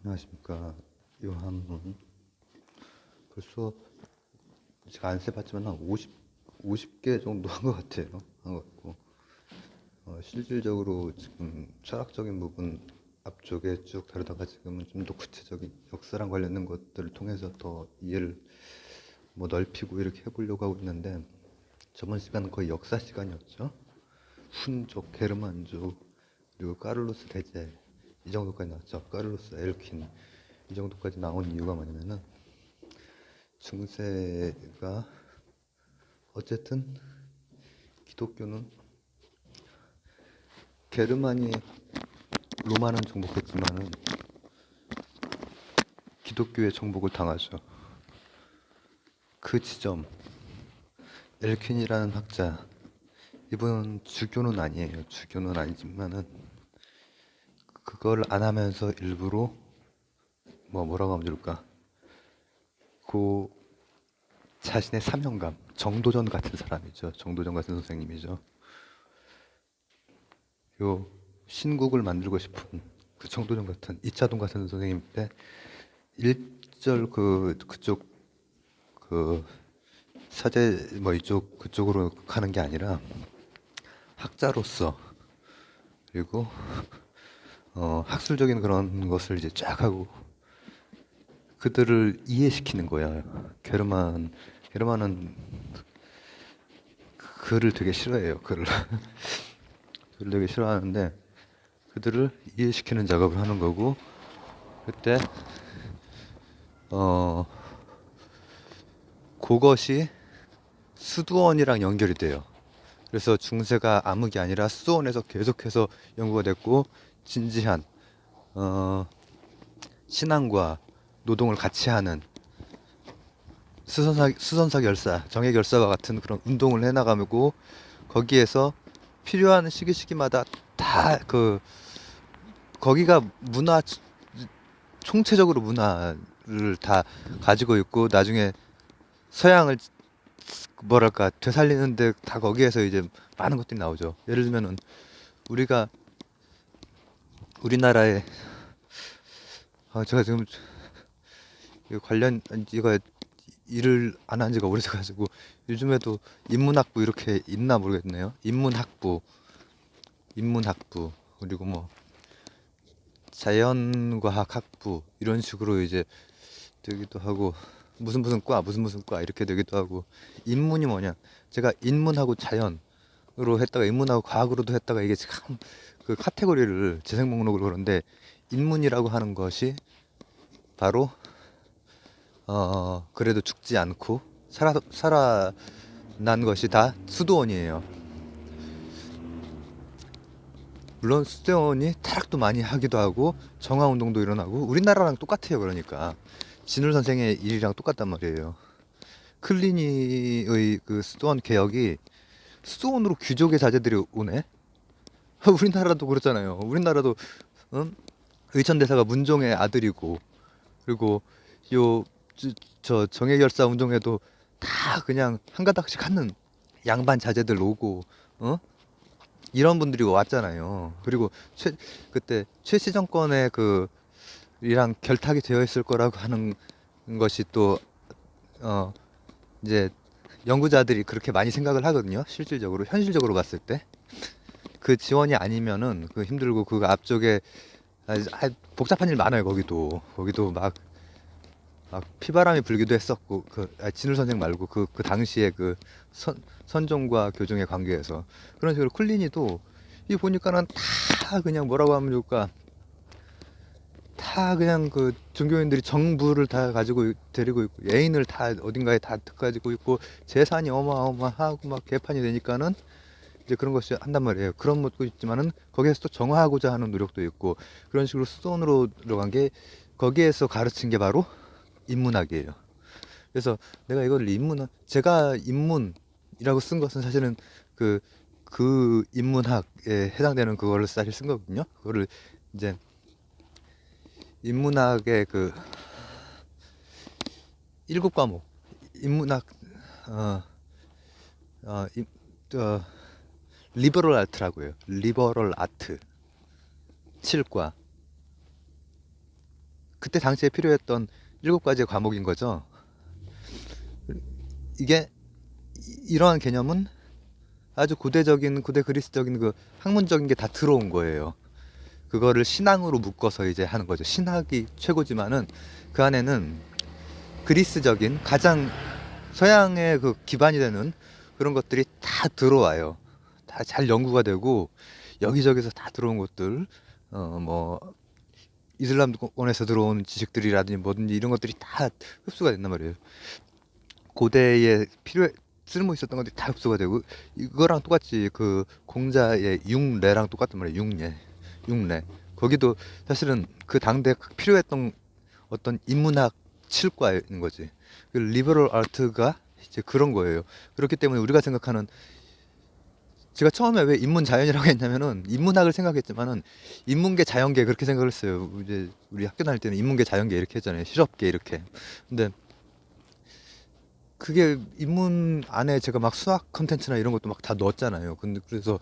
안녕하십니까. 요한문. 벌써 제가 안 세봤지만 한 50개 정도 한 것 같아요. 한 것 같고. 실질적으로 지금 철학적인 부분 앞쪽에 쭉 다루다가 지금은 좀 더 구체적인 역사랑 관련된 것들을 통해서 더 이해를 뭐 넓히고 이렇게 해보려고 하고 있는데, 저번 시간은 거의 역사 시간이었죠. 훈족, 게르만족, 그리고 까를로스 대제, 이 정도까지 나왔죠. 까를로스 엘퀸, 이 정도까지 나온 이유가 뭐냐면은, 중세가 어쨌든 기독교는 게르만이 로마는 정복했지만은 기독교의 정복을 당하죠. 그 지점, 엘퀸이라는 학자, 이분은 주교는 아니에요. 주교는 아니지만은 그걸 안 하면서 일부러 뭐라고 하면 좋을까? 그 자신의 사명감, 정도전 같은 사람이죠. 정도전 같은 선생님이죠. 요 신국을 만들고 싶은 그 정도전 같은 이차동 같은 선생님인데, 일절 그쪽 그 사제 뭐 이쪽 그쪽으로 가는 게 아니라 학자로서, 그리고 학술적인 그런 것을 이제 쫙 하고 그들을 이해시키는 거야. 게르만은 글을 되게 싫어해요. 글을 글을 되게 싫어하는데 그들을 이해시키는 작업을 하는 거고, 그때 어 그것이 수두원이랑 연결이 돼요. 그래서 중세가 암흑이 아니라 수도원에서 계속해서 연구가 됐고, 진지한 신앙과 노동을 같이 하는 수선사 결사, 정예 결사와 같은 그런 운동을 해나가고, 거기에서 필요한 시기마다 다 거기가 총체적으로 문화를 다 가지고 있고, 나중에 서양을 뭐랄까 되살리는데 다 거기에서 이제 많은 것들이 나오죠. 예를 들면은 우리가 우리나라에 제가 지금 이거 일을 안 한 지가 오래돼가지고 요즘에도 인문학부 이렇게 있나 모르겠네요. 인문학부, 그리고 뭐 자연과학 학부 이런 식으로 이제 되기도 하고, 무슨 과 이렇게 되기도 하고. 인문이 뭐냐? 제가 인문하고 자연으로 했다가 인문하고 과학으로도 했다가, 이게 참 그 카테고리를 재생 목록으로 그러는데, 인문이라고 하는 것이 바로 그래도 죽지 않고 살아난 것이 다 수도원이에요. 물론 수도원이 타락도 많이 하기도 하고 정화운동도 일어나고, 우리나라랑 똑같아요. 그러니까 진울 선생의 일이랑 똑같단 말이에요. 클리니의 그 수도원 개혁이 수도원으로 귀족의 자제들이 오네. 우리나라도 그렇잖아요. 우리나라도 의천대사가 문종의 아들이고, 그리고 요 저 정예결사 운동에도 다 그냥 한 가닥씩 하는 양반 자제들 오고, 이런 분들이 왔잖아요. 그리고 그때 최씨 정권의 이랑 결탁이 되어 있을 거라고 하는 것이 또 이제 연구자들이 그렇게 많이 생각을 하거든요. 실질적으로 현실적으로 봤을 때 그 지원이 아니면은 그 힘들고, 그 앞쪽에 복잡한 일 많아요. 거기도 막 피바람이 불기도 했었고, 진울 선생 말고 그 당시에 선종과 교종의 관계에서 그런 식으로. 클리니도 이 보니까는 다 그냥 뭐라고 하면 좋을까, 다 그냥 그 종교인들이 정부를 다 가지고 데리고 있고, 애인을 다 어딘가에 다 가지고 있고, 재산이 어마어마하고 막 개판이 되니까는 이제 그런 것이 한단 말이에요. 그런 것도 있지만은 거기에서 또 정화하고자 하는 노력도 있고, 그런 식으로 수도원으로 들어간 게, 거기에서 가르친 게 바로 인문학이에요. 그래서 내가 이걸 제가 인문이라고 쓴 것은 사실은 그 인문학에 해당되는 그거를 사실 쓴 거거든요. 그거를 이제 인문학의 일곱 과목, 인문학, 어, 어, 임- 어, 리버럴 아트라고 해요. 리버럴 아트 7과. 그때 당시에 필요했던 7가지의 과목인 거죠. 이게 이러한 개념은 아주 고대 그리스적인 그 학문적인 게 다 들어온 거예요. 그거를 신앙으로 묶어서 이제 하는 거죠. 신학이 최고지만은 그 안에는 그리스적인 가장 서양의 그 기반이 되는 그런 것들이 다 들어와요. 다 잘 연구가 되고 여기저기서 다 들어온 것들, 뭐 이슬람권에서 들어온 지식들이라든지 뭐든지 이런 것들이 다 흡수가 된단 말이에요. 고대에 쓸모 있었던 것들이 다 흡수가 되고 이거랑 똑같이 그 공자의 융례랑 똑같단 말이에요. 융례. 거기도 사실은 그 당대 필요했던 어떤 인문학 칠과인 거지. 그 리버럴 아트가 이제 그런 거예요. 그렇기 때문에 우리가 생각하는 제가 처음에 왜 인문 자연이라고 했냐면은 인문학을 생각했지만은 인문계 자연계 그렇게 생각을 했어요. 이제 우리 학교 다닐 때는 인문계 자연계 이렇게 했잖아요. 실업계 이렇게. 근데 그게 인문 안에 제가 막 수학 컨텐츠나 이런 것도 막 다 넣었잖아요. 근데 그래서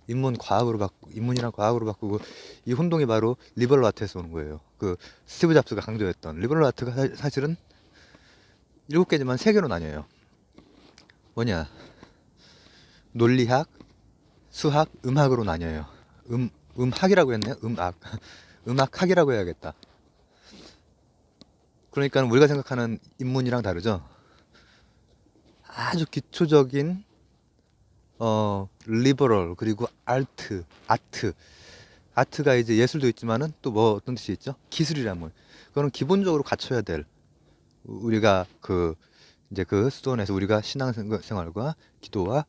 인문이랑 과학으로 바꾸고 이 혼동이 바로 리버럴 아트에서 오는 거예요. 그 스티브 잡스가 강조했던 리버럴 아트가 사실은 7개지만 3개로 나뉘어요. 뭐냐? 논리학, 수학, 음악으로 나뉘어요. 음학이라고 했네요. 음악. 음악학이라고 해야겠다. 그러니까 우리가 생각하는 인문이랑 다르죠. 아주 기초적인 리버럴 그리고 아트가 이제 예술도 있지만은 또 뭐 어떤 뜻이 있죠? 기술이란 말. 그거는 기본적으로 갖춰야 될 우리가 그 이제 그 수도원에서 우리가 신앙생활과 기도와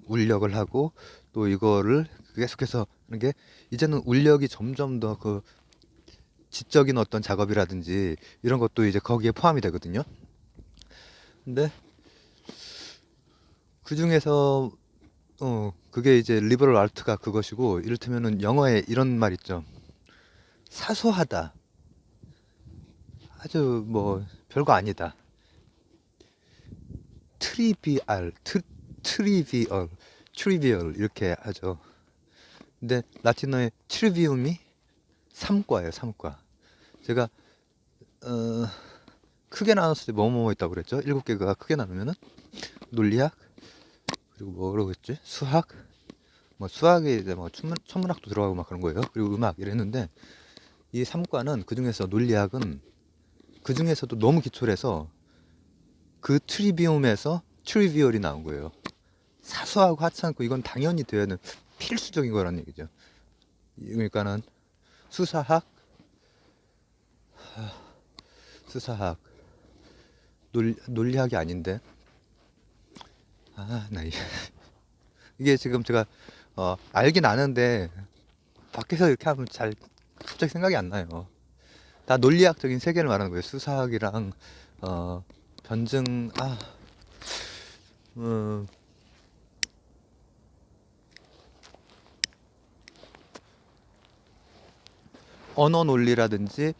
울력을 하고 또 이거를 계속해서 하는 게 이제는 울력이 점점 더 그 지적인 어떤 작업이라든지 이런 것도 이제 거기에 포함이 되거든요. 근데 그 중에서 그게 이제 리버럴 아트가 그것이고 이를테면은 영어에 이런 말 있죠. 사소하다. 아주 뭐 별거 아니다. 트리비얼, 트리비얼 이렇게 하죠. 근데 라틴어의 트리비움이 삼과예요, 삼과. 제가 크게 나눴을 때 뭐뭐 있다고 그랬죠? 7개가 크게 나누면은 논리학 그리고 뭐라고 했지? 수학 뭐 수학에 이제 뭐 천문학도 들어가고 막 그런 거예요. 그리고 음악 이랬는데 이 삼과는 그 중에서 논리학은 그 중에서도 너무 기초라서 그 트리비움에서 트리비얼이 나온 거예요. 사소하고 하찮고 이건 당연히 되어야 하는 필수적인 거라는 얘기죠. 그러니까는 수사학, 수사학, 논리학이 아닌데 나 이게 지금 제가 알긴 아는데 밖에서 이렇게 하면 잘 갑자기 생각이 안 나요. 다 논리학적인 세계를 말하는 거예요. 수사학이랑 변증 음, 언어 논리라든지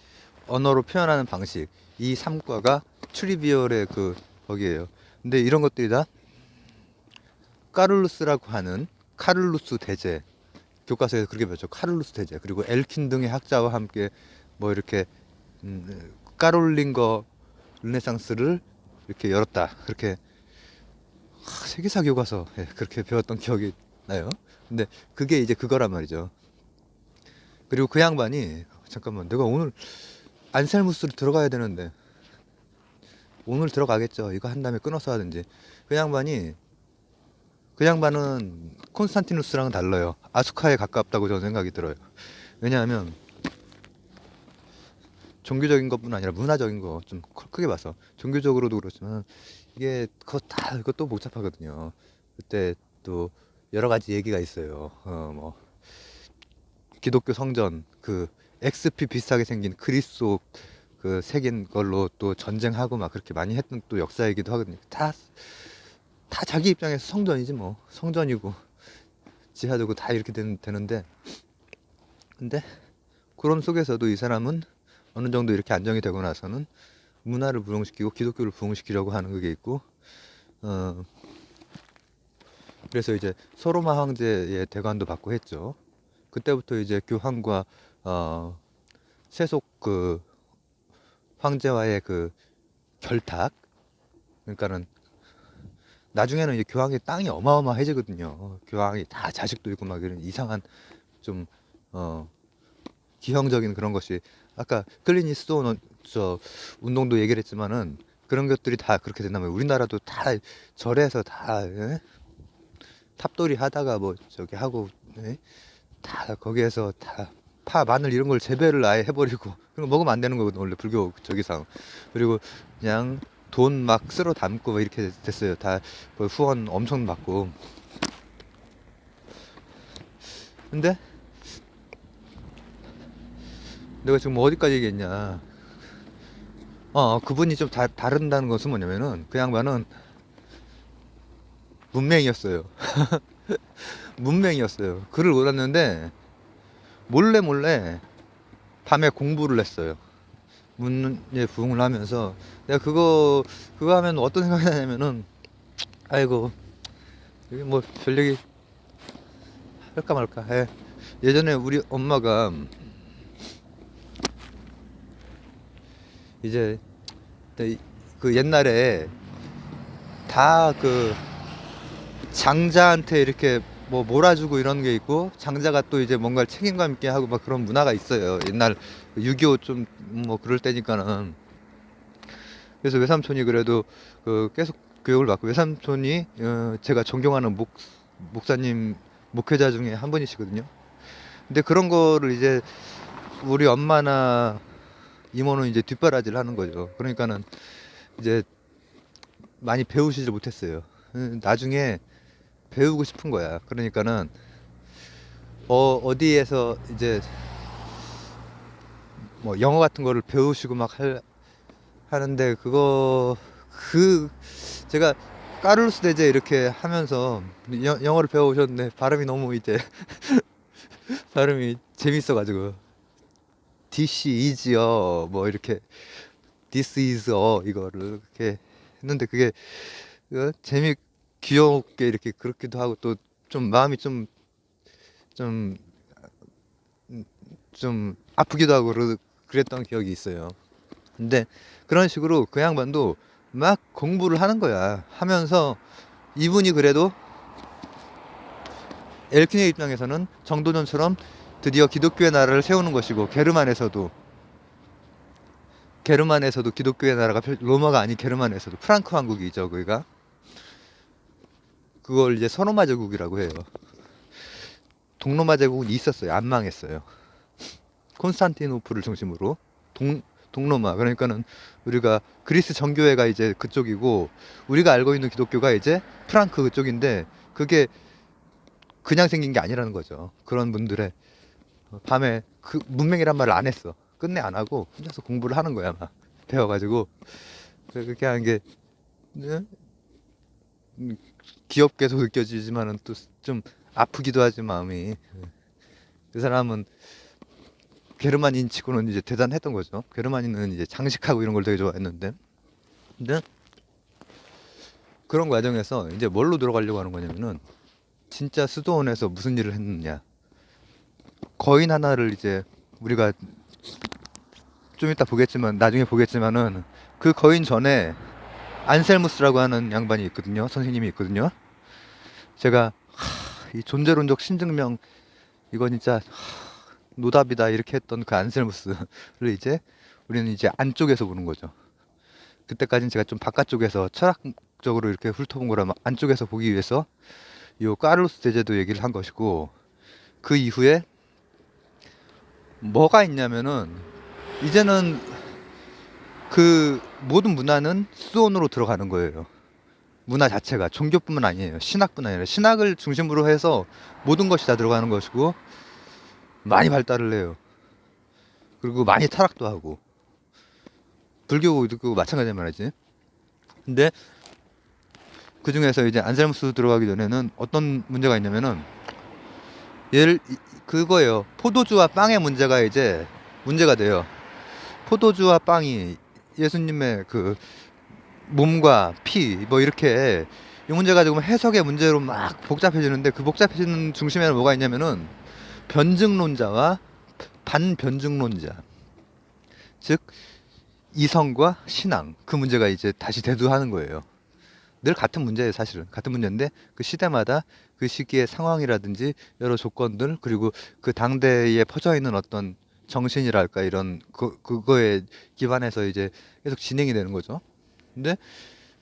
언어로 표현하는 방식 이 3과가 트리비얼의 그 거기에요. 근데 이런 것들이 다 까를루스라고 하는 카를루스 대제 교과서에서 그렇게 배웠죠. 카를루스 대제 그리고 엘킨 등의 학자와 함께 뭐 이렇게 까롤린거 르네상스를 이렇게 열었다. 그렇게 세계사 교과서 그렇게 배웠던 기억이 나요. 근데 그게 이제 그거란 말이죠. 그리고 그 양반이 잠깐만 내가 오늘 안셀무스로 들어가야 되는데 오늘 들어가겠죠. 이거 한 다음에 끊어서 하든지. 그 양반은 콘스탄티누스랑은 달라요. 아수카에 가깝다고 저는 생각이 들어요. 왜냐하면 종교적인 것뿐 아니라 문화적인 거 좀 크게 봐서 종교적으로도 그렇지만 이게 그것도 복잡하거든요. 그때 또 여러 가지 얘기가 있어요. 뭐 기독교 성전 그 XP 비슷하게 생긴 그리스도 그 새긴 걸로 또 전쟁하고 막 그렇게 많이 했던 또 역사이기도 하거든요. 다 자기 입장에서 성전이지 뭐 성전이고 지하도고 다 이렇게 되는데 근데 그런 속에서도 이 사람은 어느 정도 이렇게 안정이 되고 나서는 문화를 부흥시키고 기독교를 부흥시키려고 하는 그게 있고 그래서 이제 소로마 황제의 대관도 받고 했죠. 그때부터 이제 교황과 세속 그 황제와의 그 결탁. 그러니까는 나중에는 이제 교황의 땅이 어마어마해지거든요. 교황이 다 자식도 있고 막 이런 이상한 좀 기형적인 그런 것이, 아까 클린 이스트우드 저 운동도 얘기를 했지만은 그런 것들이 다 그렇게 된다면 우리나라도 다 절에서 다 탑돌이 하다가 뭐 저기 하고 다 거기에서 다 파, 마늘 이런 걸 재배를 아예 해버리고 그런 거 먹으면 안 되는 거거든 원래 불교 저기상. 그리고 그냥 돈 막 쓸어 담고 뭐 이렇게 됐어요. 다 후원 엄청 받고. 근데 내가 지금 어디까지 얘기했냐. 그분이 좀 다른다는 것은 뭐냐면은 그 양반은 문맹이었어요. 문맹이었어요. 글을 몰랐는데 몰래 몰래 밤에 공부를 했어요. 문예 부흥을 하면서 내가 그거 하면 어떤 생각이 나냐면은 아이고 이게 뭐 별 얘기 할까 말까 해. 예전에 우리 엄마가 이제 그 옛날에 다 그 장자한테 이렇게 뭐 몰아주고 이런 게 있고 장자가 또 이제 뭔가 책임감 있게 하고 막 그런 문화가 있어요. 옛날 6.25 좀 뭐 그럴 때니까는. 그래서 외삼촌이 그래도 그 계속 교육을 받고, 외삼촌이 제가 존경하는 목사님 목회자 중에 한 분이시거든요. 근데 그런 거를 이제 우리 엄마나 이모는 이제 뒷바라지를 하는 거죠. 그러니까는 이제 많이 배우시지 못했어요. 나중에 배우고 싶은 거야. 그러니까는 어디에서 이제 뭐 영어 같은 거를 배우시고 막 하는데 제가 까를로스 대제 이렇게 하면서 영어를 배워오셨는데 발음이 너무 이제 발음이 재밌어가지고 this is요 뭐 이렇게 this is 이거를 이렇게 했는데 그게 귀엽게 이렇게 그렇기도 하고 또 좀 마음이 좀 아프기도 하고 그랬던 기억이 있어요. 근데 그런 식으로 그 양반도 막 공부를 하는 거야. 하면서 이분이 그래도 엘킨의 입장에서는 정도전처럼 드디어 기독교의 나라를 세우는 것이고, 게르만에서도 기독교의 나라가 로마가 아닌 게르만에서도 프랑크 왕국이죠. 거기가 그걸 이제 서로마 제국이라고 해요. 동로마 제국은 있었어요. 안 망했어요. 콘스탄티노플을 중심으로 동로마, 그러니까는 우리가 그리스 정교회가 이제 그쪽이고 우리가 알고 있는 기독교가 이제 프랑크 그쪽인데, 그게 그냥 생긴 게 아니라는 거죠. 그런 분들의 밤에 그 문맹이란 말을 안 했어. 끝내 안 하고 혼자서 공부를 하는 거야. 막 배워가지고 그렇게 하는 게 귀엽게도 느껴지지만은 또 좀 아프기도 하지 마음이. 그 사람은 게르만인 치고는 이제 대단했던 거죠. 게르만인은 이제 장식하고 이런 걸 되게 좋아했는데, 근데 그런 과정에서 이제 뭘로 들어가려고 하는 거냐면은 진짜 수도원에서 무슨 일을 했느냐. 거인 하나를 이제 우리가 좀 이따 보겠지만, 나중에 보겠지만은 그 거인 전에 안셀무스라고 하는 양반이 있거든요. 선생님이 있거든요. 제가 이 존재론적 신증명 이거 진짜 노답이다 이렇게 했던 그 안셀무스를 이제 우리는 이제 안쪽에서 보는 거죠. 그때까지는 제가 좀 바깥쪽에서 철학적으로 이렇게 훑어본 거라 안쪽에서 보기 위해서 요 까를로스 대제도 얘기를 한 것이고, 그 이후에 뭐가 있냐면은 이제는 그 모든 문화는 수온으로 들어가는 거예요. 문화 자체가 종교뿐만 아니에요. 신학뿐만 아니라 신학을 중심으로 해서 모든 것이 다 들어가는 것이고, 많이 발달을 해요. 그리고 많이 타락도 하고, 불교도 마찬가지란 말이지. 근데 그 중에서 이제 안셀무스 들어가기 전에는 어떤 문제가 있냐면은 그거예요. 포도주와 빵의 문제가 이제 문제가 돼요. 포도주와 빵이 예수님의 그 몸과 피 뭐 이렇게 이 문제 가지고 해석의 문제로 막 복잡해지는데, 그 복잡해지는 중심에는 뭐가 있냐면은 변증론자와 반변증론자, 즉 이성과 신앙 그 문제가 이제 다시 대두하는 거예요. 늘 같은 문제예요, 사실은. 같은 문제인데 그 시대마다 그 시기의 상황이라든지 여러 조건들 그리고 그 당대에 퍼져 있는 어떤 정신이랄까 이런 그거에 기반해서 이제 계속 진행이 되는 거죠. 근데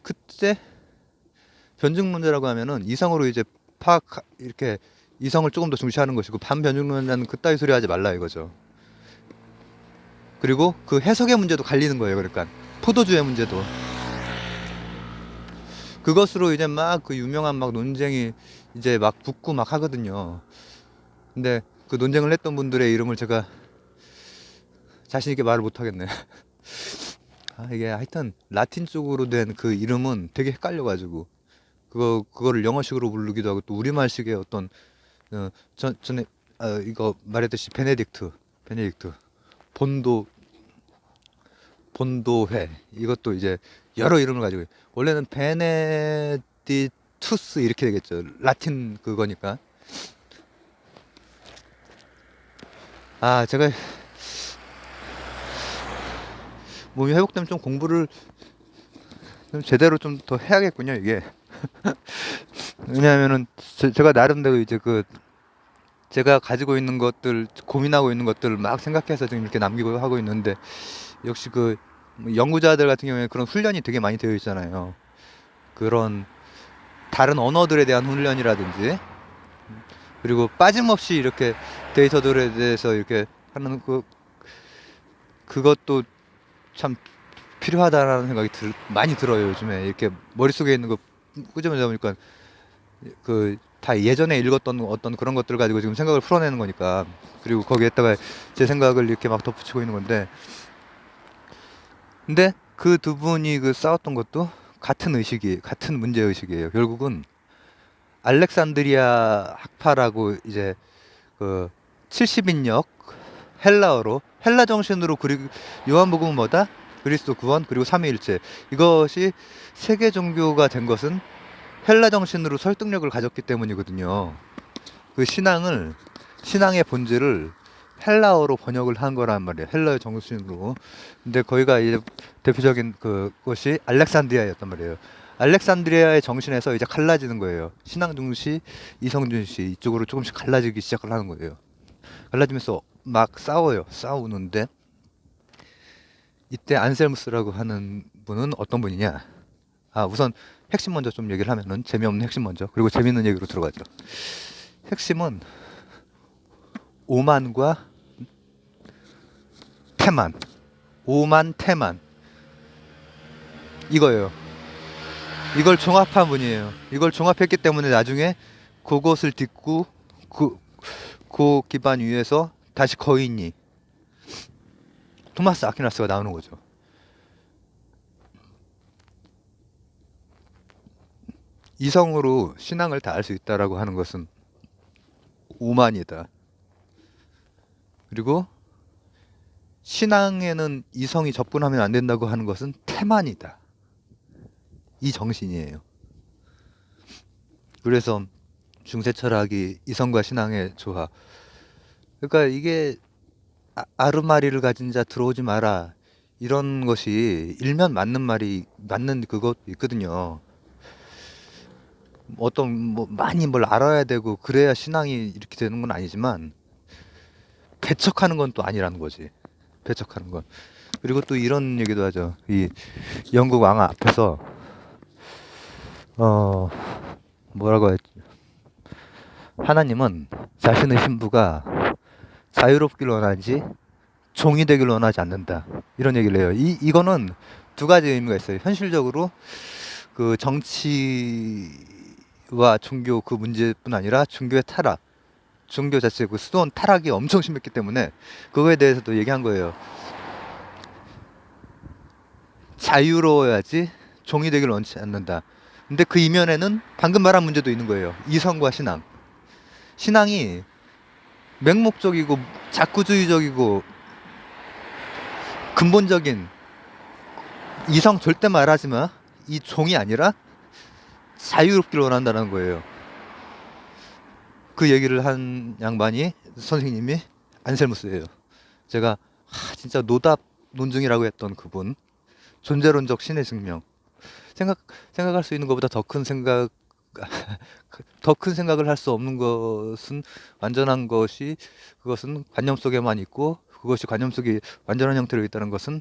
그때 변증 문제라고 하면은 이성으로 이제 파악 이렇게 이성을 조금 더 중시하는 것이고 반변증론자는 그따위 소리 하지 말라 이거죠. 그리고 그 해석의 문제도 갈리는 거예요. 그러니까 포도주의 문제도 그것으로 이제 막 그 유명한 막 논쟁이 이제 막 붙고 막 하거든요. 근데 그 논쟁을 했던 분들의 이름을 제가 자신 있게 말을 못 하겠네. 아, 이게 하여튼 라틴 쪽으로 된 그 이름은 되게 헷갈려가지고 그거를 영어식으로 부르기도 하고 또 우리말식의 어떤 전에 이거 말했듯이 베네딕트 본도 본도회 이것도 이제 여러 이름을 가지고 원래는 베네디투스 이렇게 되겠죠. 라틴 그거니까. 아 제가 몸이 회복되면 좀 공부를 좀 제대로 좀 더 해야겠군요 이게. 왜냐하면은 제가 나름대로 이제 그 제가 가지고 있는 것들 고민하고 있는 것들을 막 생각해서 지금 이렇게 남기고 하고 있는데 역시 그 연구자들 같은 경우에 그런 훈련이 되게 많이 되어 있잖아요. 그런 다른 언어들에 대한 훈련이라든지 그리고 빠짐없이 이렇게 데이터들에 대해서 이렇게 하는 그것도 참 필요하다라는 생각이 많이 들어요. 요즘에 이렇게 머릿속에 있는 거 끄집어내다 보니까 그 다 예전에 읽었던 어떤 그런 것들 가지고 지금 생각을 풀어내는 거니까 그리고 거기에다가 제 생각을 이렇게 막 덧붙이고 있는 건데 근데 그 두 분이 그 싸웠던 것도 같은 문제 의식이에요. 결국은 알렉산드리아 학파라고 이제 그 70인역 헬라어로 헬라 정신으로 그리고 요한복음은 뭐다? 그리스도 구원 그리고 삼위일체 이것이 세계 종교가 된 것은 헬라 정신으로 설득력을 가졌기 때문이거든요. 그 신앙의 본질을 헬라어로 번역을 한 거란 말이에요. 헬라어 정신으로. 근데 거기가 이제 대표적인 그것이 알렉산드리아였단 말이에요. 알렉산드리아의 정신에서 이제 갈라지는 거예요. 신앙 중시, 이성 중시 이쪽으로 조금씩 갈라지기 시작을 하는 거예요. 갈라지면서 막 싸우는데 이때 안셀무스라고 하는 분은 어떤 분이냐? 아, 우선 핵심 먼저 좀 얘기를 하면은 재미없는 핵심 먼저 그리고 재밌는 얘기로 들어가죠. 핵심은 오만과 태만, 오만 태만 이거예요. 이걸 종합한 분이에요. 이걸 종합했기 때문에 나중에 그것을 딛고 그 기반 위에서 다시 거인이 토마스 아퀴나스가 나오는 거죠. 이성으로 신앙을 다 알 수 있다라고 하는 것은 오만이다. 그리고 신앙에는 이성이 접근하면 안 된다고 하는 것은 태만이다. 이 정신이에요. 그래서 중세 철학이 이성과 신앙의 조화. 그러니까 이게 아르마리를 가진 자 들어오지 마라. 이런 것이 일면 맞는 그것 있거든요. 어떤 뭐 많이 뭘 알아야 되고 그래야 신앙이 이렇게 되는 건 아니지만 배척하는 건 또 아니라는 거지. 배척하는 건. 그리고 또 이런 얘기도 하죠. 이 영국 왕 앞에서 뭐라고 했지? 하나님은 자신의 신부가 자유롭길 원하지 종이 되길 원하지 않는다. 이런 얘기를 해요. 이거는 두 가지 의미가 있어요. 현실적으로 그 정치와 종교 그 문제뿐 아니라 종교의 타락, 종교 자체 그 수도원 타락이 엄청 심했기 때문에 그거에 대해서도 얘기한 거예요. 자유로워야지 종이 되길 원치 않는다. 근데 그 이면에는 방금 말한 문제도 있는 거예요. 이성과 신앙. 신앙이 맹목적이고 자꾸주의적이고 근본적인 이성 절대 말하지 마. 이 종이 아니라 자유롭길 원한다는 거예요. 그 얘기를 한 양반이 선생님이 안셀무스예요. 제가 진짜 논증이라고 했던 그분, 존재론적 신의 증명. 생각할 수 있는 것보다 더 큰 생각을 할 수 없는 것은 완전한 것이, 그것은 관념 속에만 있고, 그것이 관념 속에 완전한 형태로 있다는 것은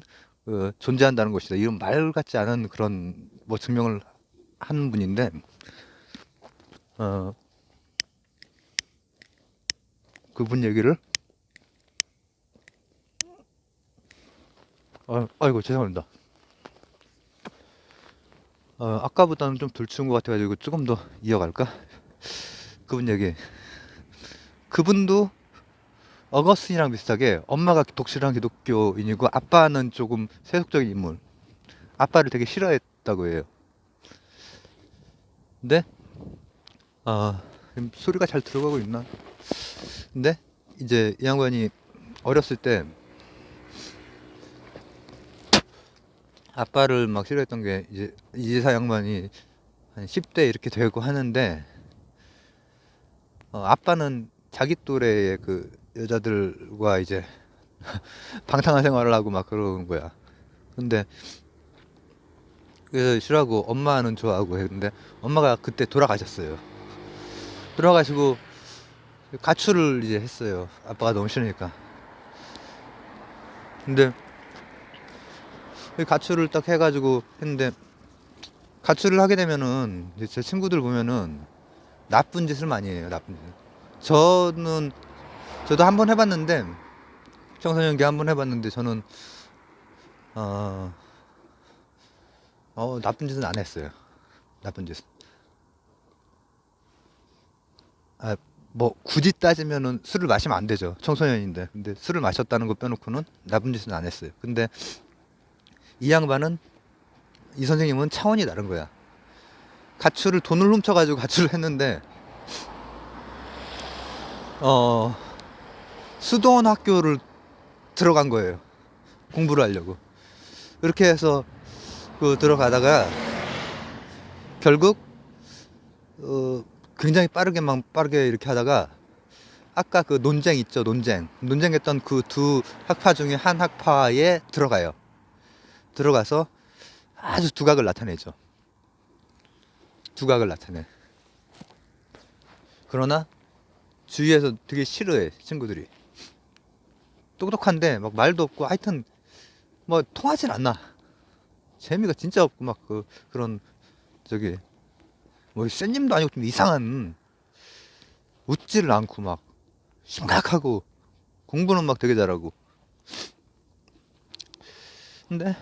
존재한다는 것이다. 이런 말 같지 않은 그런 뭐 증명을 하는 분인데, 어, 그분 얘기를, 아이고, 죄송합니다. 아까보다는 좀 덜 추운 것 같아가지고 조금 더 이어갈까? 그분 얘기. 그분도 어거스틴이랑 비슷하게 엄마가 독실한 기독교인이고 아빠는 조금 세속적인 인물. 아빠를 되게 싫어했다고 해요. 근데 소리가 잘 들어가고 있나? 근데 이제 이 양반이 어렸을 때 아빠를 막 싫어했던 게, 이제 이제사 양반이 한 10대 이렇게 되고 하는데, 아빠는 자기 또래의 그 여자들과 이제 방탕한 생활을 하고 막 그러는 거야. 근데 그래서 싫어하고 엄마는 좋아하고 했는데, 엄마가 그때 돌아가셨어요. 돌아가시고 가출을 이제 했어요. 아빠가 너무 싫으니까. 근데 가출을 딱 해가지고 했는데, 가출을 하게 되면은 이제 제 친구들 보면은 나쁜 짓을 많이 해요. 나쁜 짓. 저도 한번 해봤는데, 청소년기 한번 해봤는데, 저는 어, 나쁜 짓은 안 했어요. 나쁜 짓. 아, 뭐 굳이 따지면은 술을 마시면 안 되죠. 청소년인데. 근데 술을 마셨다는 거 빼놓고는 나쁜 짓은 안 했어요. 근데 이 양반은, 이 선생님은 차원이 다른 거야. 돈을 훔쳐가지고 가출을 했는데, 어, 수도원 학교를 들어간 거예요. 공부를 하려고. 그렇게 해서 들어가다가 결국 굉장히 빠르게 이렇게 하다가, 아까 그 논쟁 있죠, 논쟁했던 그 두 학파 중에 한 학파에 들어가요. 들어가서 아주 두각을 나타내죠. 두각을 나타내. 그러나 주위에서 되게 싫어해, 친구들이. 똑똑한데 막 말도 없고, 하여튼 뭐 통하진 않나. 재미가 진짜 없고, 막 그런 저기 뭐 쌤님도 아니고 좀 이상한, 웃지를 않고 막 심각하고, 공부는 막 되게 잘하고. 근데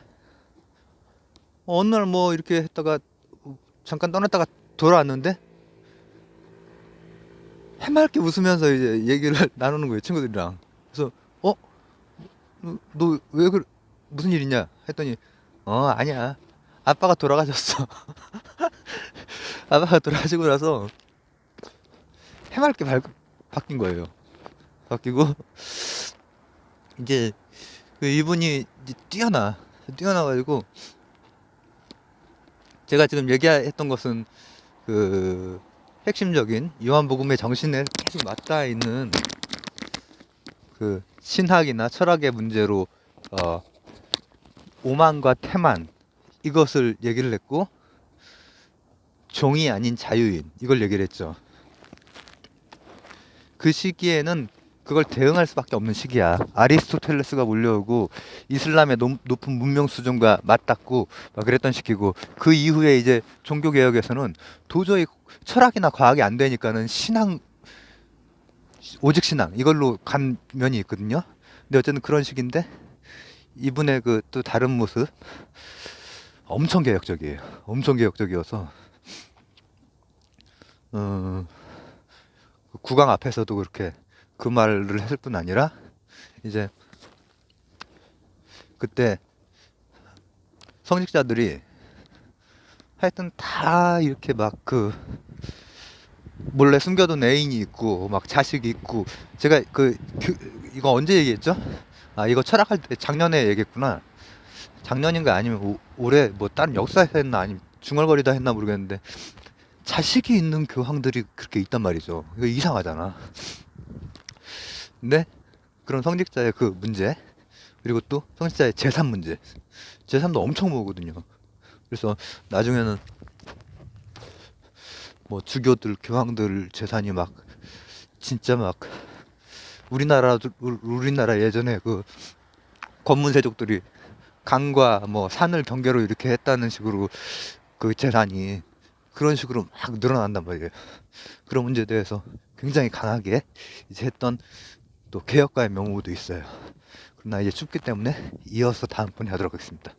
어느 날 뭐 이렇게 했다가 잠깐 떠났다가 돌아왔는데, 해맑게 웃으면서 이제 얘기를 나누는 거예요, 친구들이랑. 그래서 너 왜 그래, 무슨 일 있냐 했더니, 아니야, 아빠가 돌아가셨어. 아빠가 돌아가시고 나서 해맑게 바뀐 거예요. 바뀌고 이제 이분이 이제 뛰어나가지고, 제가 지금 얘기했던 것은 그 핵심적인 요한복음의 정신에 계속 맞닿아 있는 그 신학이나 철학의 문제로, 오만과 태만, 이것을 얘기를 했고, 종이 아닌 자유인, 이걸 얘기를 했죠. 그 시기에는 그걸 대응할 수밖에 없는 시기야. 아리스토텔레스가 몰려오고 이슬람의 높은 문명 수준과 맞닿고 막 그랬던 시기고, 그 이후에 이제 종교 개혁에서는 도저히 철학이나 과학이 안 되니까는 오직 신앙, 이걸로 간 면이 있거든요. 근데 어쨌든 그런 시기인데, 이분의 그 또 다른 모습, 엄청 개혁적이에요. 엄청 개혁적이어서 국왕 앞에서도 그렇게 그 말을 했을 뿐 아니라, 이제 그때 성직자들이 하여튼 다 이렇게 막 몰래 숨겨둔 애인이 있고 막 자식이 있고, 제가 이거 언제 얘기했죠? 이거 철학할 때 작년에 얘기했구나. 작년인가 아니면 올해 뭐 다른 역사에서 했나 아니면 중얼거리다 했나 모르겠는데, 자식이 있는 교황들이 그렇게 있단 말이죠. 이거 이상하잖아. 근데 그런 성직자의 그 문제, 그리고 또 성직자의 재산 문제. 재산도 엄청 모으거든요. 그래서 나중에는 뭐 주교들, 교황들 재산이 막 진짜 막 우리나라 예전에 그 권문세족들이 강과 뭐 산을 경계로 이렇게 했다는 식으로 그 재산이 그런 식으로 막 늘어난단 말이에요. 그런 문제에 대해서 굉장히 강하게 이제 했던 또 개혁가의 명우도 있어요. 그러나 이제 춥기 때문에 이어서 다음번에 하도록 하겠습니다.